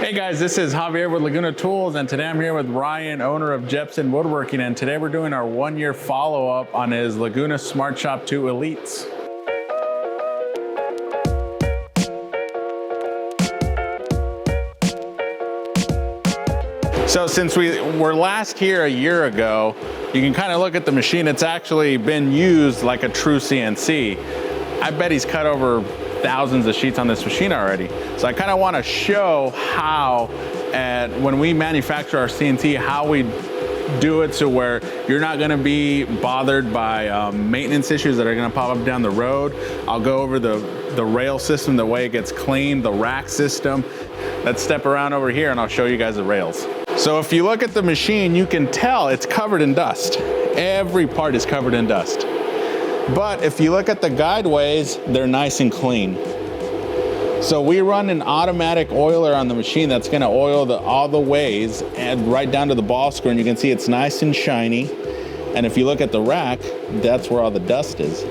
Hey guys, this is Javier with Laguna Tools, and today I'm here with Ryan, owner of Jeppesen Woodworking, and today we're doing our 1-year follow-up on his Laguna SmartShop 2 Elites. So since we were last here a year ago, you can kind of look at the machine. It's actually been used like a true CNC. I bet he's cut over thousands of sheets on this machine already. So I kind of want to show how, when we manufacture our CNC, how we do it so where you're not going to be bothered by maintenance issues that are going to pop up down the road. I'll go over the rail system, the way it gets cleaned, the rack system. Let's step around over here and I'll show you guys the rails. So if you look at the machine, you can tell it's covered in dust. Every part is covered in dust. But if you look at the guideways, they're nice and clean. So we run an automatic oiler on the machine that's gonna oil all the ways and right down to the ball screw, and you can see it's nice and shiny. And if you look at the rack, that's where all the dust is.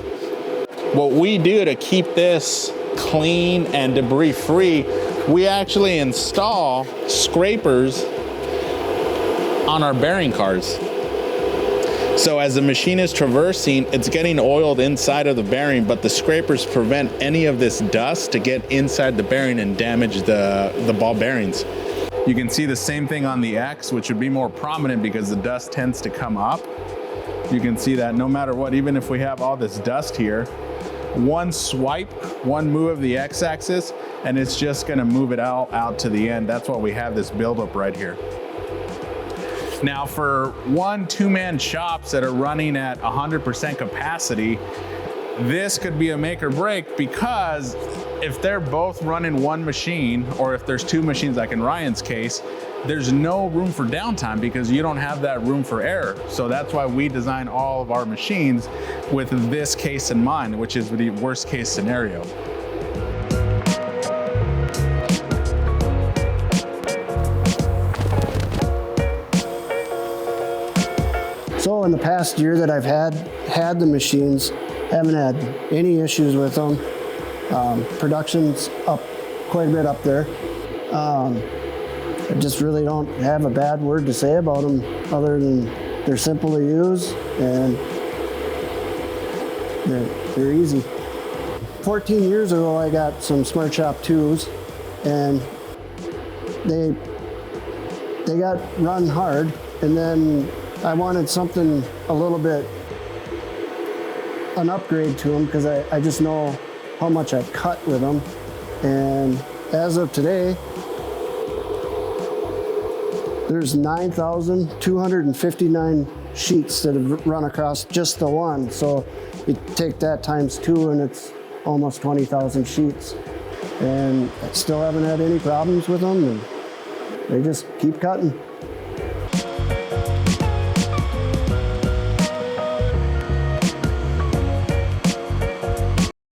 What we do to keep this clean and debris free, we actually install scrapers on our bearing cars. So as the machine is traversing, it's getting oiled inside of the bearing, but the scrapers prevent any of this dust to get inside the bearing and damage the ball bearings. You can see the same thing on the X, which would be more prominent because the dust tends to come up. You can see that no matter what, even if we have all this dust here, one swipe, one move of the X-axis, and it's just gonna move it out to the end. That's why we have this buildup right here. Now for 1-2-man shops that are running at 100% capacity, this could be a make or break, because if they're both running one machine, or if there's two machines like in Ryan's case, there's no room for downtime because you don't have that room for error. So that's why we design all of our machines with this case in mind, which is the worst case scenario. So in the past year that I've had the machines, haven't had any issues with them. Production's up quite a bit up there. I just really don't have a bad word to say about them other than they're simple to use and they're easy. 14 years ago I got some SmartShop 2s and they got run hard, and then I wanted something a little bit, an upgrade to them, because I just know how much I cut with them. And as of today, there's 9,259 sheets that have run across just the one. So you take that times 2 and it's almost 20,000 sheets. And I still haven't had any problems with them, and they just keep cutting.